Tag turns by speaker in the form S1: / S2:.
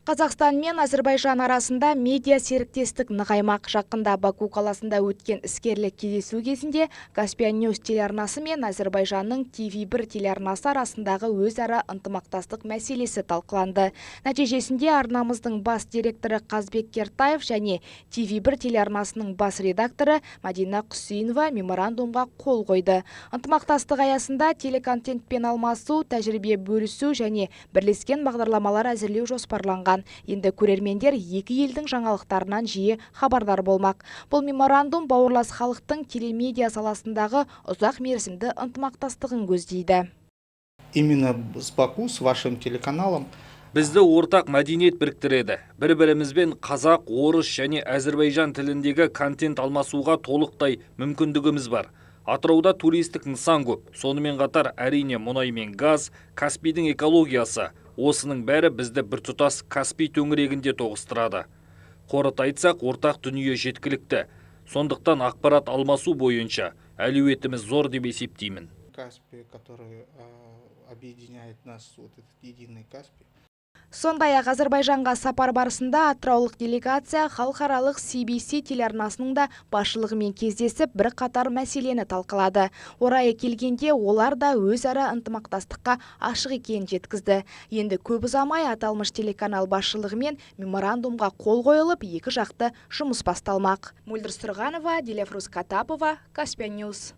S1: Қазақстан мен Әзірбайжан арасында медиа серіктестік нығаймақ. Жақында Баку қаласында өткен іскерлік кездесу кезінде Каспиан Ньюс телеарнасы мен Әзірбайжанның TV1 телеарнасы арасындағы өзара ынтымақтастық мәселесі талқыланды. Нәтижесінде арнамыздың бас директоры Қазбек Кертаев және TV1 телеарнасының бас редакторы Мадина Құсейнова меморандумға қол қойды. Ынтымақтастық аясында телеконтентпен алмасу, тәжірибе бөлісу және бірлескен бағдарламалар әзірлеу жоспарланған. Енді көрермендер екі елдің жаңалықтарынан жиі хабардар болмақ. Бұл меморандум бауырлас халықтың телемедиа саласындағы ұзақ мерзімді ынтымақтастығын көздейді.
S2: Именно с Баку, с вашим телеканалом
S3: бізді ортақ мәдениет біріктіреді. Бір-бірімізбен қазақ, орыс және Әзірбайжан тіліндегі контент алмасуға толықтай мүмкіндігіміз бар. Атырауда туристік нысан көп. Сонымен қатар әрине мұнай мен газ, Каспийдің экологиясы. Осының бәрі бізді біртұтас Каспий төңірегінде тоғыстырады. Қорыта айтсақ, ортақ дүние жеткілікті. Сондықтан ақпарат алмасу бойынша әлеуетіміз зор деп есептеймін.
S2: Каспий, который объединяет нас, вот этот единый Каспий.
S1: Сондай-ақ Әзірбайжанға сапар барысында атыраулық делегация халықаралық CBC телеарнасының да басшылығымен кездесіп бір қатар мәселені талқылады. Орайы келгенде олар да өзара ынтымақтастыққа ашық екенін жеткізді. Енді көп ұзамай аталмыш телеканал басшылығымен меморандумға қол қойылып, екі жақты жұмыс басталмақ. Мөлдір Сұрғанова, Дилефрус Катапова, Каспиан Ньюс.